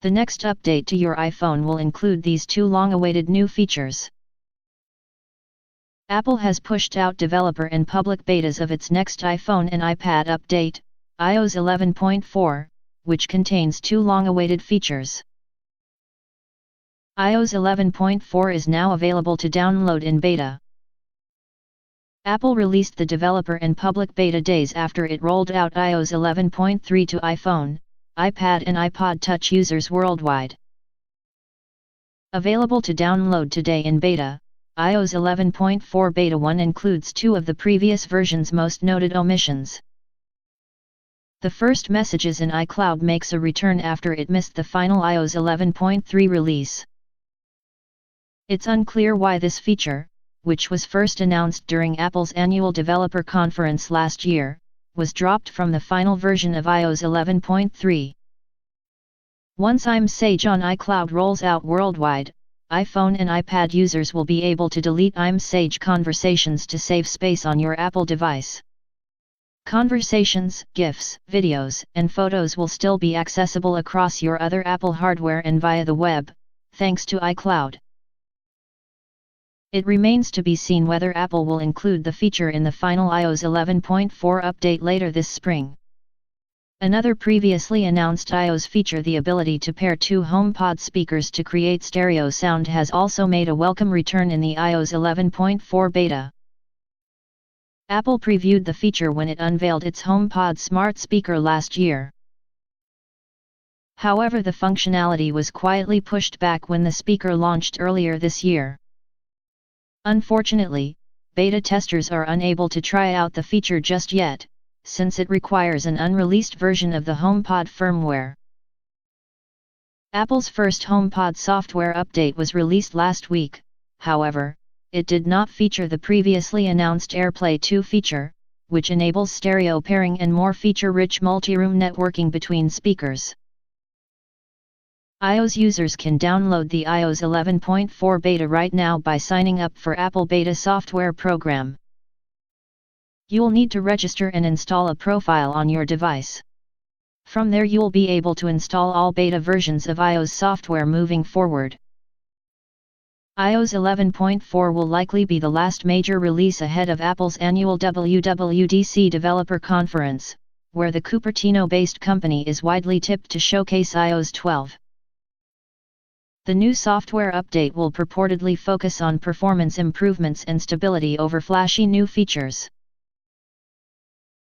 The next update to your iPhone will include these two long-awaited new features. Apple has pushed out developer and public betas of its next iPhone and iPad update, iOS 11.4, which contains two long-awaited features. iOS 11.4 is now available to download in beta. Apple released the developer and public beta days after it rolled out iOS 11.3 to iPhone, iPad and iPod Touch users worldwide. Available to download today in beta, iOS 11.4 Beta 1 includes two of the previous version's most noted omissions. The first, Messages in iCloud, makes a return after it missed the final iOS 11.3 release. It's unclear why this feature, which was first announced during Apple's annual developer conference last year, was dropped from the final version of iOS 11.3. Once iMessage on iCloud rolls out worldwide, iPhone and iPad users will be able to delete iMessage conversations to save space on your Apple device. Conversations, GIFs, videos, and photos will still be accessible across your other Apple hardware and via the web, thanks to iCloud. It remains to be seen whether Apple will include the feature in the final iOS 11.4 update later this spring. Another previously announced iOS feature, the ability to pair two HomePod speakers to create stereo sound, has also made a welcome return in the iOS 11.4 beta. Apple previewed the feature when it unveiled its HomePod smart speaker last year. However, the functionality was quietly pushed back when the speaker launched earlier this year. Unfortunately, beta testers are unable to try out the feature just yet, since it requires an unreleased version of the HomePod firmware. Apple's first HomePod software update was released last week, however, it did not feature the previously announced AirPlay 2 feature, which enables stereo pairing and more feature-rich multi-room networking between speakers. iOS users can download the iOS 11.4 beta right now by signing up for Apple Beta Software Program. You'll need to register and install a profile on your device. From there you'll be able to install all beta versions of iOS software moving forward. iOS 11.4 will likely be the last major release ahead of Apple's annual WWDC developer conference, where the Cupertino-based company is widely tipped to showcase iOS 12. The new software update will purportedly focus on performance improvements and stability over flashy new features.